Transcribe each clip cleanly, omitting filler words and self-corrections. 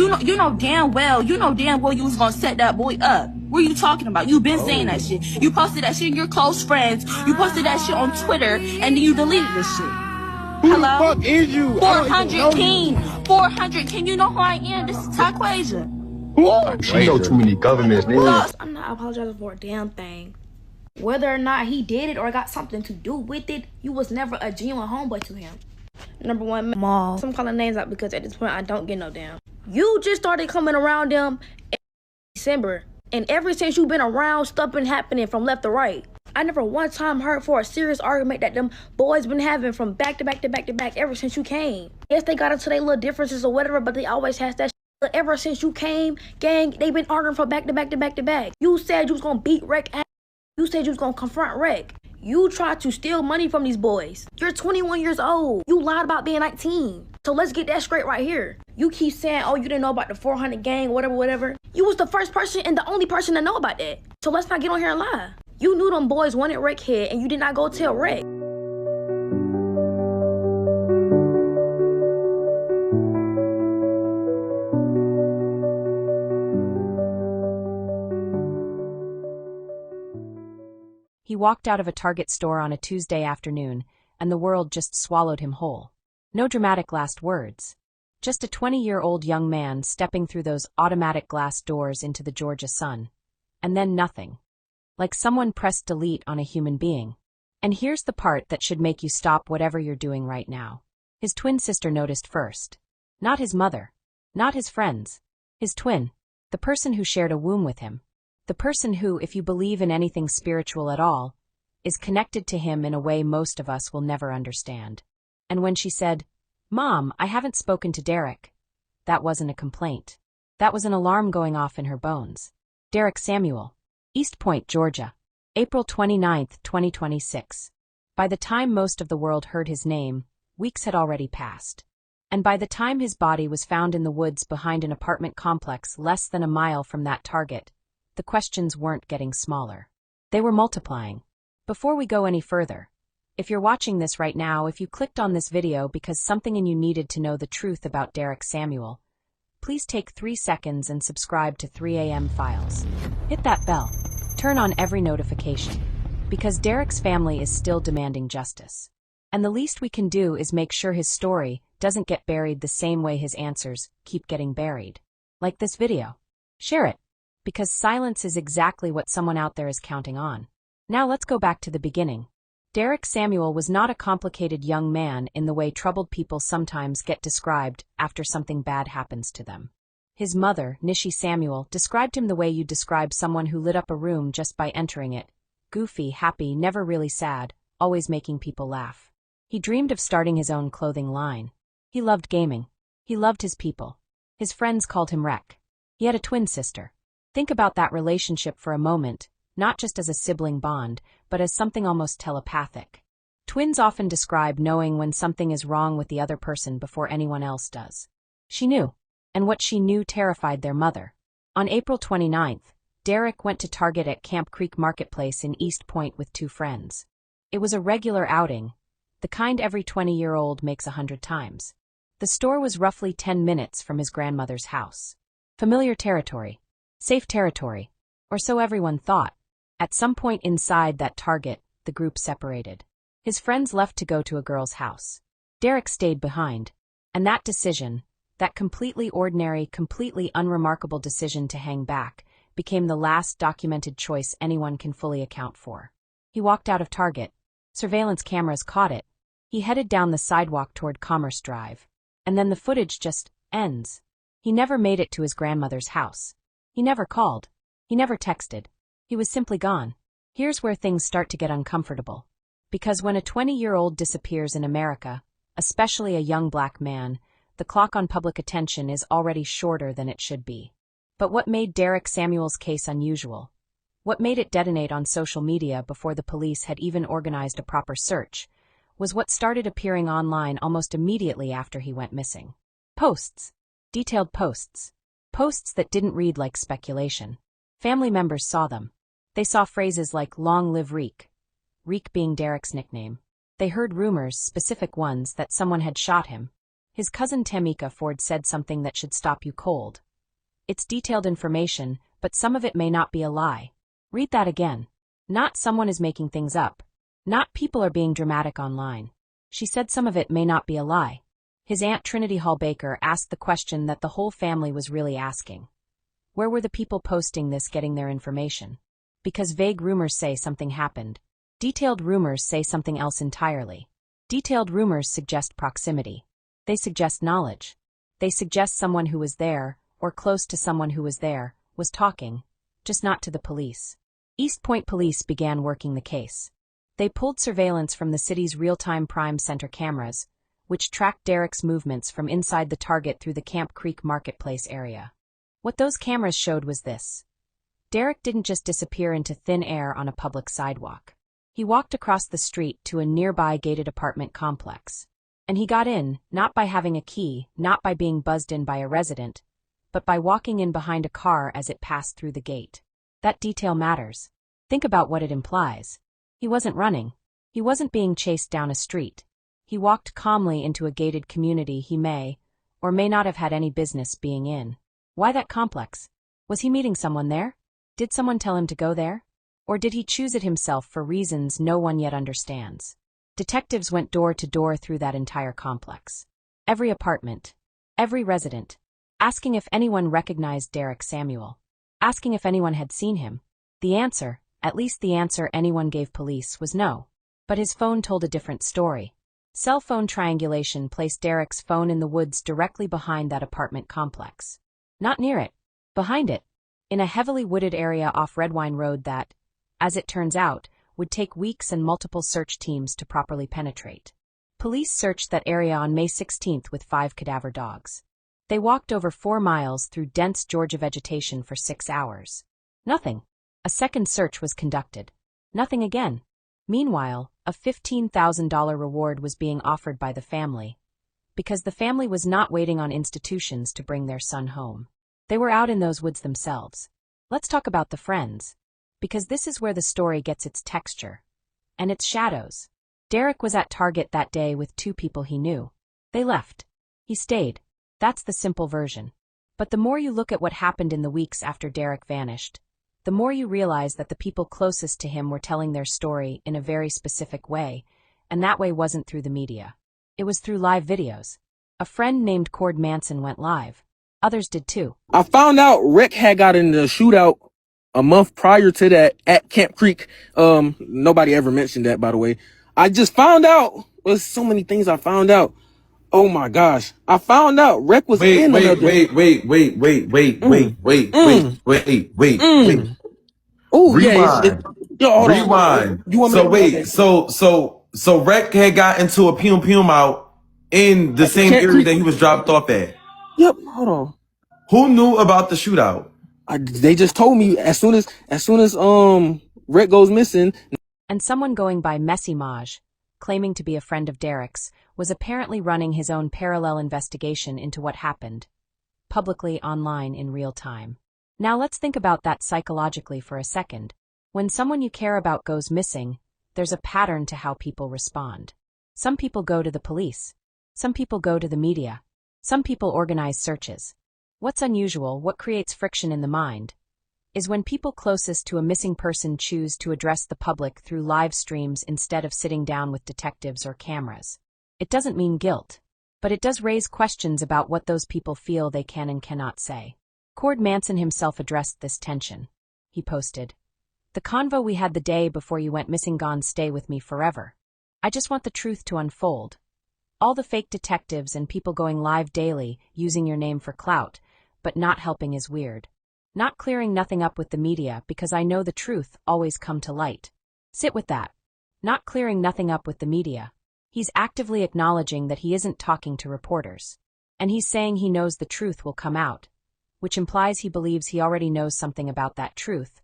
You know damn well you was gonna set that boy up. What are you talking about? You been saying that shit. You posted that shit in your close friends. You posted that shit on Twitter, and then you deleted this shit. Who the fuck is you? 400 King. 400 King. You know who I am. This is Taquasia. She know too many governments. I'm not apologizing for a damn thing. Whether or not he did it or got something to do with it, you was never a genuine homeboy to him. Number one, Maul. I'm calling names out because at this point I don't get no damn. You just started coming around them in December. And ever since you've been around, stuff been happening from left to right. I never one time heard for a serious argument that them boys been having from back to back to back to back ever since you came. Yes, they got into their little differences or whatever, but they always has that shit. But ever since you came, gang, they been arguing from back to back to back to back. You said you was gonna beat Rec ass. You said you was gonna confront Rec. You tried to steal money from these boys. You're 21 years old. You lied about being 19. So let's get that straight right here. You keep saying, oh, you didn't know about the 400 gang, whatever. You was the first person and the only person to know about that. So let's not get on here and lie. You knew them boys wanted Rec head and you did not go tell Rec. He walked out of a Target store on a Tuesday afternoon, and the world just swallowed him whole. No dramatic last words. Just a 20-year-old young man stepping through those automatic glass doors into the Georgia sun. And then nothing. Like someone pressed delete on a human being. And here's the part that should make you stop whatever you're doing right now. His twin sister noticed first. Not his mother. Not his friends. His twin. The person who shared a womb with him. The person who, if you believe in anything spiritual at all, is connected to him in a way most of us will never understand. And when she said, "Mom, I haven't spoken to Derek," that wasn't a complaint. That was an alarm going off in her bones. Derek Samuel. East Point, Georgia. April 29, 2026. By the time most of the world heard his name, weeks had already passed. And by the time his body was found in the woods behind an apartment complex less than a mile from that target, the questions weren't getting smaller. They were multiplying. Before we go any further, if you're watching this right now, if you clicked on this video because something in you needed to know the truth about Derek Samuel, please take 3 seconds and subscribe to 3 AM Files. Hit that bell. Turn on every notification. Because Derek's family is still demanding justice. And the least we can do is make sure his story doesn't get buried the same way his answers keep getting buried. Like this video. Share it. Because silence is exactly what someone out there is counting on. Now let's go back to the beginning. Derek Samuel was not a complicated young man in the way troubled people sometimes get described after something bad happens to them. His mother, Nishi Samuel, described him the way you describe someone who lit up a room just by entering it. Goofy, happy, never really sad, always making people laugh. He dreamed of starting his own clothing line. He loved gaming. He loved his people. His friends called him Rec. He had a twin sister. Think about that relationship for a moment, not just as a sibling bond, but as something almost telepathic. Twins often describe knowing when something is wrong with the other person before anyone else does. She knew, and what she knew terrified their mother. On April 29th, Derek went to Target at Camp Creek Marketplace in East Point with 2 friends. It was a regular outing, the kind every 20-year-old makes 100 times. The store was roughly 10 minutes from his grandmother's house. Familiar territory. Safe territory. Or so everyone thought. At some point inside that Target, the group separated. His friends left to go to a girl's house. Derek stayed behind. And that decision, that completely ordinary, completely unremarkable decision to hang back, became the last documented choice anyone can fully account for. He walked out of Target. Surveillance cameras caught it. He headed down the sidewalk toward Commerce Drive. And then the footage just ends. He never made it to his grandmother's house. He never called. He never texted. He was simply gone. Here's where things start to get uncomfortable. Because when a 20-year-old disappears in America, especially a young black man, the clock on public attention is already shorter than it should be. But what made Derek Samuel's case unusual? What made it detonate on social media before the police had even organized a proper search, was what started appearing online almost immediately after he went missing. Posts. Detailed posts. Posts that didn't read like speculation. Family members saw them. They saw phrases like "Long live Reek," Reek being Derek's nickname. They heard rumors, specific ones, that someone had shot him. His cousin Tamika Ford said something that should stop you cold. It's detailed information, but some of it may not be a lie. Read that again. Not someone is making things up. Not people are being dramatic online. She said some of it may not be a lie. His Aunt Trinity Hall Baker asked the question that the whole family was really asking. Where were the people posting this getting their information? Because vague rumors say something happened. Detailed rumors say something else entirely. Detailed rumors suggest proximity. They suggest knowledge. They suggest someone who was there, or close to someone who was there, was talking, just not to the police. East Point police began working the case. They pulled surveillance from the city's real-time Prime Center cameras, which tracked Derek's movements from inside the Target through the Camp Creek Marketplace area. What those cameras showed was this. Derek didn't just disappear into thin air on a public sidewalk. He walked across the street to a nearby gated apartment complex. And he got in, not by having a key, not by being buzzed in by a resident, but by walking in behind a car as it passed through the gate. That detail matters. Think about what it implies. He wasn't running. He wasn't being chased down a street. He walked calmly into a gated community he may, or may not have had any business being in. Why that complex? Was he meeting someone there? Did someone tell him to go there? Or did he choose it himself for reasons no one yet understands? Detectives went door to door through that entire complex. Every apartment. Every resident. Asking if anyone recognized Derek Samuel. Asking if anyone had seen him. The answer, at least the answer anyone gave police, was no. But his phone told a different story. Cell phone triangulation placed Derek's phone in the woods directly behind that apartment complex. Not near it. Behind it. In a heavily wooded area off Redwine Road that, as it turns out, would take weeks and multiple search teams to properly penetrate. Police searched that area on May 16th with 5 cadaver dogs. They walked over 4 miles through dense Georgia vegetation for 6 hours. Nothing. A second search was conducted. Nothing again. Meanwhile, a $15,000 reward was being offered by the family, because the family was not waiting on institutions to bring their son home. They were out in those woods themselves. Let's talk about the friends. Because this is where the story gets its texture. And its shadows. Derek was at Target that day with 2 people he knew. They left. He stayed. That's the simple version. But the more you look at what happened in the weeks after Derek vanished, the more you realize that the people closest to him were telling their story in a very specific way, and that way wasn't through the media. It was through live videos. A friend named Cord Manson went live. Others did too. I found out Rick had got in the shootout a month prior to that at Camp Creek. Nobody ever mentioned that, by the way. I just found out. There's so many things I found out. Oh my gosh. I found out Rick was in another. Wait. Oh Rewind. yeah. Yo, hold on. Rewind. You want me So to wait, okay. so Rec had got into a Pum out in the same Camp area Creek. that he was dropped off at. Yep. Hold on. Who knew about the shootout? They just told me as soon as Rick goes missing. And someone going by Messy Maj, claiming to be a friend of Derek's, was apparently running his own parallel investigation into what happened, publicly online in real time. Now let's think about that psychologically for a second. When someone you care about goes missing, there's a pattern to how people respond. Some people go to the police. Some people go to the media. Some people organize searches. What's unusual, what creates friction in the mind, is when people closest to a missing person choose to address the public through live streams instead of sitting down with detectives or cameras. It doesn't mean guilt, but it does raise questions about what those people feel they can and cannot say. Cord Manson himself addressed this tension. He posted, "The convo we had the day before you went missing gone stay with me forever. I just want the truth to unfold. All the fake detectives and people going live daily using your name for clout, but not helping is weird. Not clearing nothing up with the media because I know the truth always come to light. Sit with that. Not clearing nothing up with the media. He's actively acknowledging that he isn't talking to reporters. And he's saying he knows the truth will come out, which implies he believes he already knows something about that truth,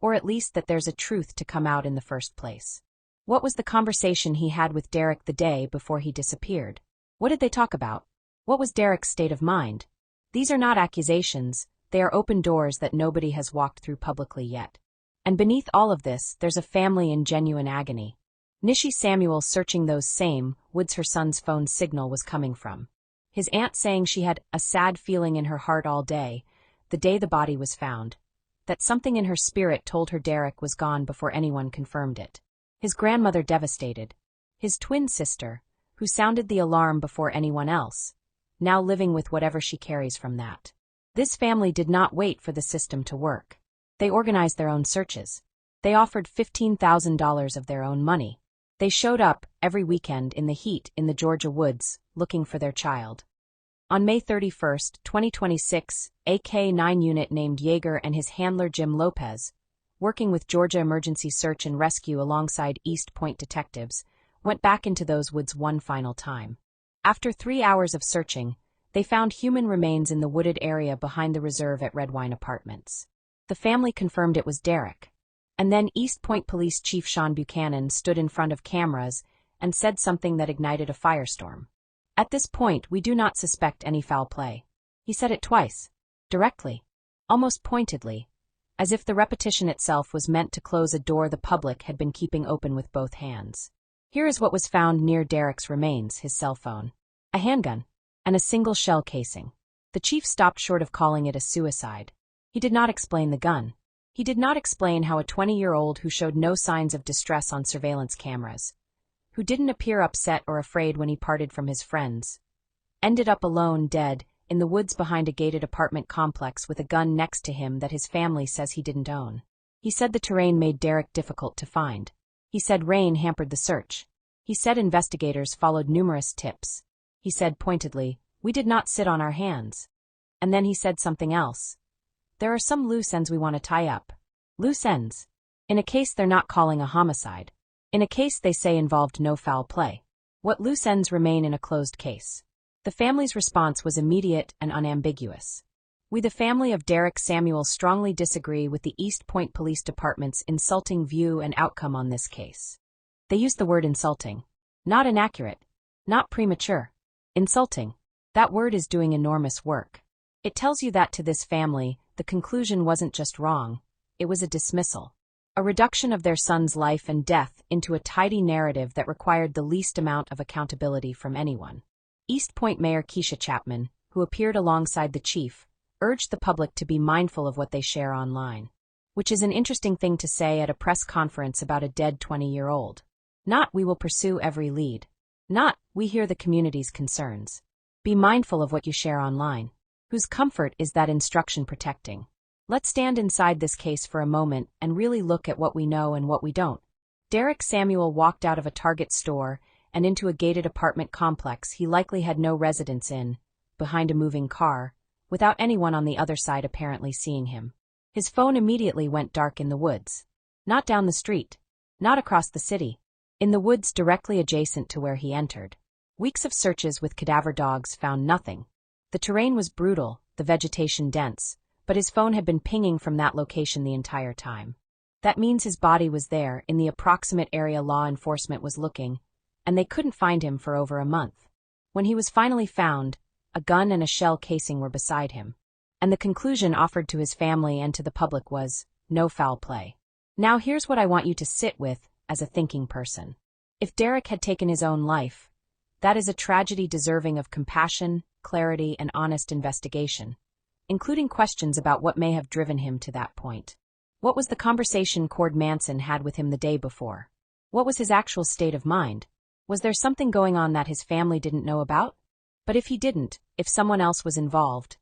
or at least that there's a truth to come out in the first place. What was the conversation he had with Derek the day before he disappeared? What did they talk about? What was Derek's state of mind? These are not accusations, they are open doors that nobody has walked through publicly yet. And beneath all of this, there's a family in genuine agony. Nishi Samuel searching those same woods her son's phone signal was coming from. His aunt saying she had a sad feeling in her heart all day, the day the body was found, that something in her spirit told her Derek was gone before anyone confirmed it. His grandmother devastated. His twin sister, who sounded the alarm before anyone else, now living with whatever she carries from that. This family did not wait for the system to work. They organized their own searches. They offered $15,000 of their own money. They showed up every weekend in the heat in the Georgia woods, looking for their child. On May 31, 2026, a K-9 unit named Yeager and his handler Jim Lopez, working with Georgia Emergency Search and Rescue alongside East Point detectives, went back into those woods one final time. After 3 hours of searching, they found human remains in the wooded area behind the reserve at Red Wine Apartments. The family confirmed it was Derek. And then East Point Police Chief Sean Buchanan stood in front of cameras and said something that ignited a firestorm. At this point, we do not suspect any foul play. He said it twice, directly, almost pointedly, as if the repetition itself was meant to close a door the public had been keeping open with both hands. Here is what was found near Derek's remains: his cell phone, a handgun, and a single shell casing. The chief stopped short of calling it a suicide. He did not explain the gun. He did not explain how a 20-year-old who showed no signs of distress on surveillance cameras, who didn't appear upset or afraid when he parted from his friends, ended up alone, dead, in the woods behind a gated apartment complex with a gun next to him that his family says he didn't own. He said the terrain made Derek difficult to find. He said rain hampered the search. He said investigators followed numerous tips. He said pointedly, "We did not sit on our hands." And then he said something else. "There are some loose ends we want to tie up." Loose ends. In a case they're not calling a homicide. In a case they say involved no foul play. What loose ends remain in a closed case? The family's response was immediate and unambiguous. "We, the family of Derek Samuel, strongly disagree with the East Point Police Department's insulting view and outcome on this case." They used the word insulting. Not inaccurate. Not premature. Insulting. That word is doing enormous work. It tells you that to this family, the conclusion wasn't just wrong, it was a dismissal. A reduction of their son's life and death into a tidy narrative that required the least amount of accountability from anyone. East Point Mayor Keisha Chapman, who appeared alongside the chief, urged the public to be mindful of what they share online. Which is an interesting thing to say at a press conference about a dead 20-year-old. Not, "We will pursue every lead." Not, "We hear the community's concerns." Be mindful of what you share online. Whose comfort is that instruction protecting? Let's stand inside this case for a moment and really look at what we know and what we don't. Derek Samuel walked out of a Target store and into a gated apartment complex he likely had no residence in, behind a moving car, without anyone on the other side apparently seeing him. His phone immediately went dark in the woods. Not down the street. Not across the city. In the woods directly adjacent to where he entered. Weeks of searches with cadaver dogs found nothing. The terrain was brutal, the vegetation dense, but his phone had been pinging from that location the entire time. That means his body was there, in the approximate area law enforcement was looking, and they couldn't find him for over a month. When he was finally found, a gun and a shell casing were beside him. And the conclusion offered to his family and to the public was, no foul play. Now here's what I want you to sit with, as a thinking person. If Derek had taken his own life, that is a tragedy deserving of compassion, clarity, and honest investigation, including questions about what may have driven him to that point. What was the conversation Cord Manson had with him the day before? What was his actual state of mind? Was there something going on that his family didn't know about? But if he didn't, if someone else was involved,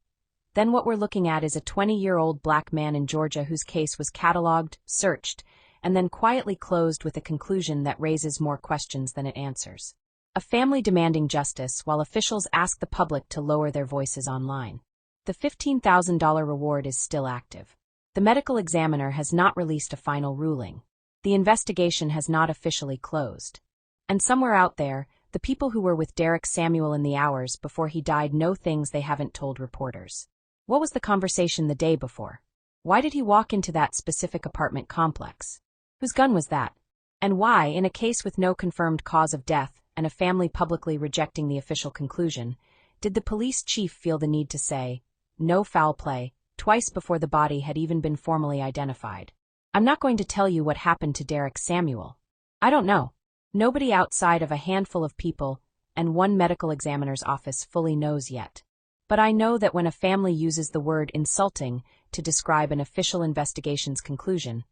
then what we're looking at is a 20-year-old black man in Georgia whose case was cataloged, searched, and then quietly closed with a conclusion that raises more questions than it answers. A family demanding justice while officials ask the public to lower their voices online. The $15,000 reward is still active. The medical examiner has not released a final ruling. The investigation has not officially closed. And somewhere out there, the people who were with Derek Samuel in the hours before he died know things they haven't told reporters. What was the conversation the day before? Why did he walk into that specific apartment complex? Whose gun was that? And why, in a case with no confirmed cause of death and a family publicly rejecting the official conclusion, did the police chief feel the need to say, no foul play, twice before the body had even been formally identified? I'm not going to tell you what happened to Derek Samuel. I don't know. Nobody outside of a handful of people and one medical examiner's office fully knows yet. But I know that when a family uses the word insulting to describe an official investigation's conclusion,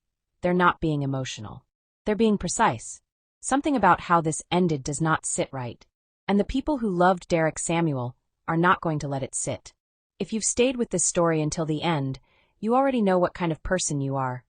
they're not being emotional. They're being precise. Something about how this ended does not sit right. And the people who loved Derek Samuel are not going to let it sit. If you've stayed with this story until the end, you already know what kind of person you are.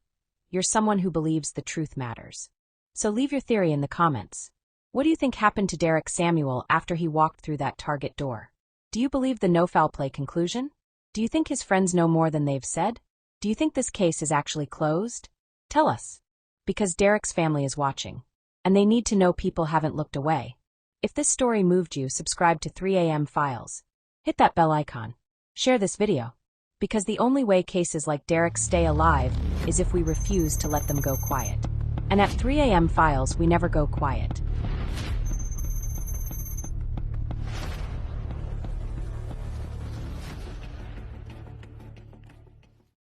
You're someone who believes the truth matters. So leave your theory in the comments. What do you think happened to Derek Samuel after he walked through that Target door? Do you believe the no foul play conclusion? Do you think his friends know more than they've said? Do you think this case is actually closed? Tell us. Because Derek's family is watching, and they need to know people haven't looked away. If this story moved you, subscribe to 3am Files. Hit that bell icon. Share this video. Because the only way cases like Derek stay alive is if we refuse to let them go quiet. And at 3am Files, we never go quiet.